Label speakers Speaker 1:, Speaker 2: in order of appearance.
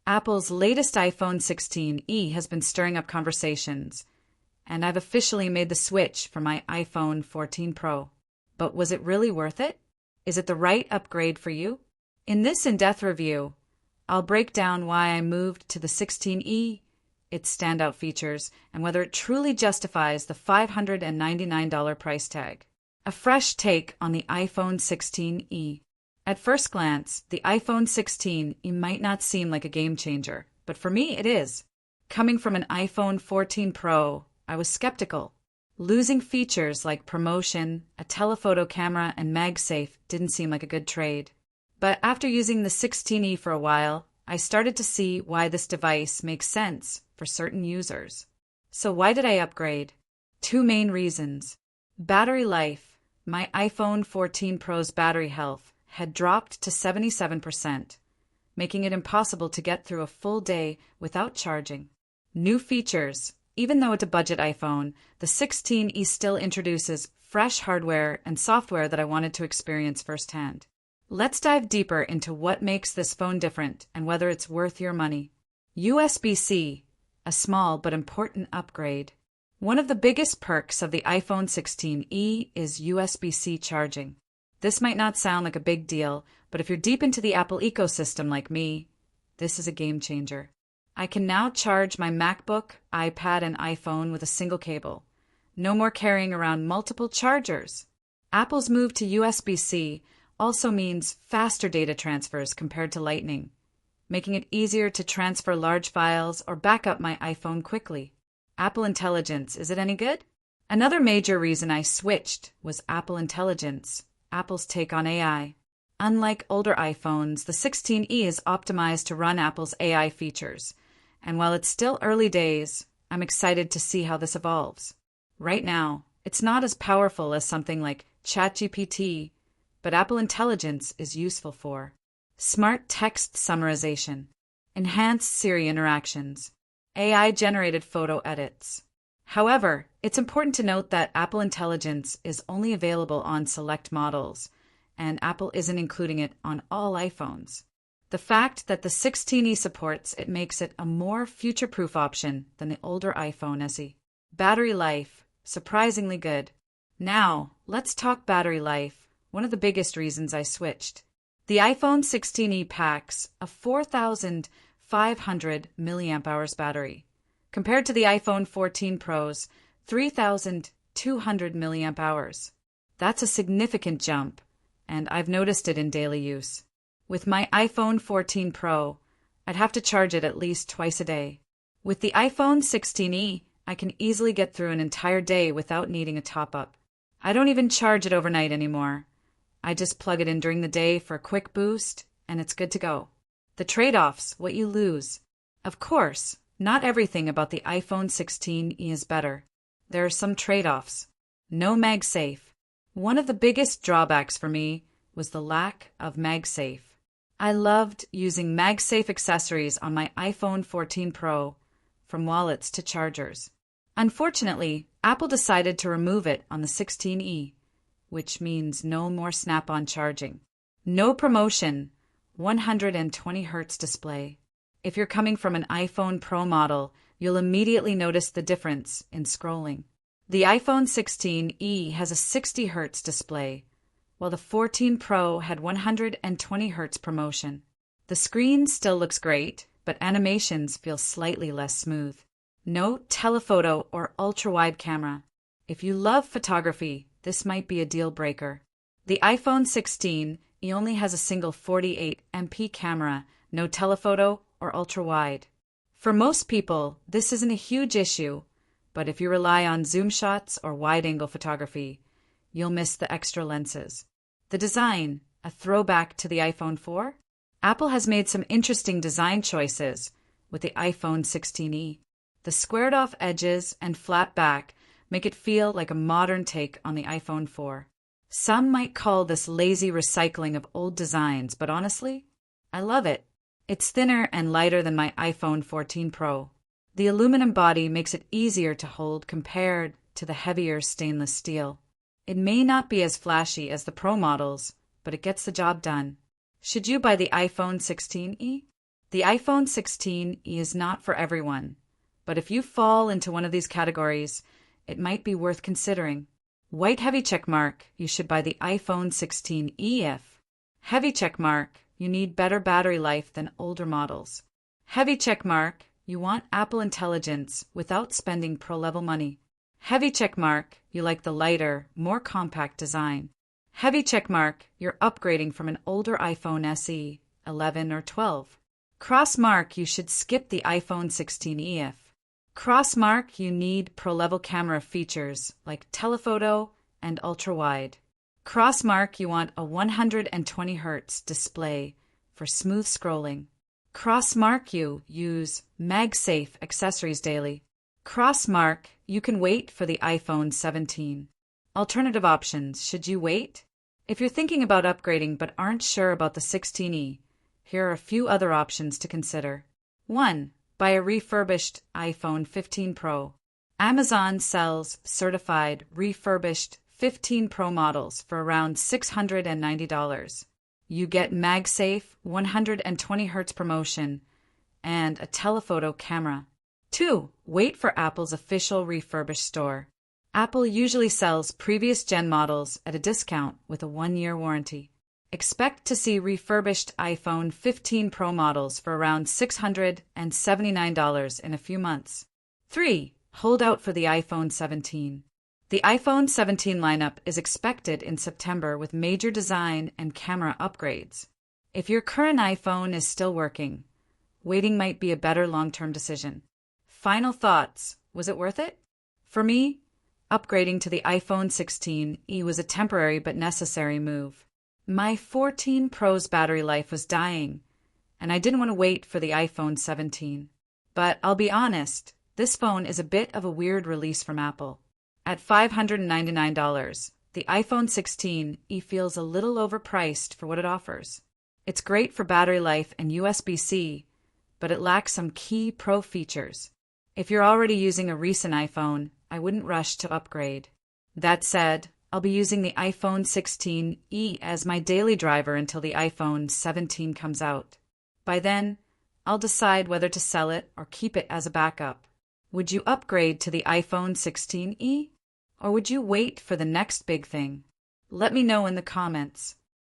Speaker 1: Apple's latest iPhone 16e has been stirring up conversations, and I've officially made the switch for my iPhone 14 Pro. But was it really worth it? Is it the right upgrade for you? In this in-depth review, I'll break down why I moved to the 16e, its standout features, and whether it truly justifies the $599 price tag. A fresh take on the iPhone 16e. At first glance, the iPhone 16e might not seem like a game changer, but for me it is. Coming from an iPhone 14 Pro, I was skeptical. Losing features like promotion, a telephoto camera, and MagSafe didn't seem like a good trade. But after using the 16e for a while, I started to see why this device makes sense for certain users. So why did I upgrade? Two main reasons. Battery life. My iPhone 14 Pro's battery health had dropped to 77%, making it impossible to get through a full day without charging. New features. Even though it's a budget iPhone, the 16e still introduces fresh hardware and software that I wanted to experience firsthand. Let's dive deeper into what makes this phone different and whether it's worth your money. USB-C, a small but important upgrade. One of the biggest perks of the iPhone 16e is USB-C charging. This might not sound like a big deal, but if you're deep into the Apple ecosystem like me, this is a game changer. I can now charge my MacBook, iPad, and iPhone with a single cable. No more carrying around multiple chargers. Apple's move to USB-C also means faster data transfers compared to Lightning, making it easier to transfer large files or back up my iPhone quickly. Apple Intelligence, is it any good? Another major reason I switched was Apple Intelligence, Apple's take on AI. Unlike older iPhones, the 16e is optimized to run Apple's AI features. And while it's still early days, I'm excited to see how this evolves. Right now, it's not as powerful as something like ChatGPT, but Apple Intelligence is useful for smart text summarization, enhanced Siri interactions, AI-generated photo edits. However, it's important to note that Apple Intelligence is only available on select models, and Apple isn't including it on all iPhones. The fact that the 16e supports it makes it a more future-proof option than the older iPhone SE. Battery life, surprisingly good. Now, let's talk battery life, one of the biggest reasons I switched. The iPhone 16e packs a 4,500 mAh battery, compared to the iPhone 14 Pro's 3,200 mAh. That's a significant jump, and I've noticed it in daily use. With my iPhone 14 Pro, I'd have to charge it at least twice a day. With the iPhone 16e, I can easily get through an entire day without needing a top-up. I don't even charge it overnight anymore. I just plug it in during the day for a quick boost, and it's good to go. The trade-offs, what you lose. Of course, not everything about the iPhone 16e is better. There are some trade-offs. No MagSafe. One of the biggest drawbacks for me was the lack of MagSafe. I loved using MagSafe accessories on my iPhone 14 Pro, from wallets to chargers. Unfortunately, Apple decided to remove it on the 16e, which means no more snap-on charging. No promotion, 120 Hz display. If you're coming from an iPhone Pro model, you'll immediately notice the difference in scrolling. The iPhone 16e has a 60 Hz display, while the 14 Pro had 120 Hz promotion. The screen still looks great, but animations feel slightly less smooth. No telephoto or ultra-wide camera. If you love photography, this might be a deal breaker. The iPhone 16 only has a single 48MP camera, no telephoto or ultra-wide. For most people, this isn't a huge issue, but if you rely on zoom shots or wide-angle photography, you'll miss the extra lenses. The design, a throwback to the iPhone 4? Apple has made some interesting design choices with the iPhone 16e. The squared-off edges and flat back make it feel like a modern take on the iPhone 4. Some might call this lazy recycling of old designs, but honestly, I love it. It's thinner and lighter than my iPhone 14 Pro. The aluminum body makes it easier to hold compared to the heavier stainless steel. It may not be as flashy as the Pro models, but it gets the job done. Should you buy the iPhone 16e? The iPhone 16e is not for everyone, but if you fall into one of these categories, it might be worth considering. White heavy check mark, you should buy the iPhone 16e if. Heavy check mark, you need better battery life than older models. Heavy check mark, you want Apple Intelligence without spending pro-level money. Heavy check mark, you like the lighter, more compact design. Heavy check mark, you're upgrading from an older iPhone SE, 11 or 12. Cross mark, you should skip the iPhone 16e if. Cross mark, you need pro-level camera features like telephoto and ultra-wide. Cross mark, you want a 120Hz display for smooth scrolling. Cross mark, you use MagSafe accessories daily. Cross mark, you can wait for the iPhone 17. Alternative options, should you wait? If you're thinking about upgrading but aren't sure about the 16e, here are a few other options to consider. 1. Buy a refurbished iPhone 15 Pro. Amazon sells certified refurbished 15 Pro models for around $690. You get MagSafe 120Hz promotion and a telephoto camera. 2. Wait for Apple's official refurbished store. Apple usually sells previous gen models at a discount with a 1-year warranty. Expect to see refurbished iPhone 15 Pro models for around $679 in a few months. 3. Hold out for the iPhone 17. The iPhone 17 lineup is expected in September with major design and camera upgrades. If your current iPhone is still working, waiting might be a better long-term decision. Final thoughts. Was it worth it? For me, upgrading to the iPhone 16e was a temporary but necessary move. My 14 Pro's battery life was dying, and I didn't want to wait for the iPhone 17. But I'll be honest, this phone is a bit of a weird release from Apple. At $599, the iPhone 16e feels a little overpriced for what it offers. It's great for battery life and USB-C, but it lacks some key Pro features. If you're already using a recent iPhone, I wouldn't rush to upgrade. That said, I'll be using the iPhone 16e as my daily driver until the iPhone 17 comes out. By then, I'll decide whether to sell it or keep it as a backup. Would you upgrade to the iPhone 16e? Or would you wait for the next big thing? Let me know in the comments.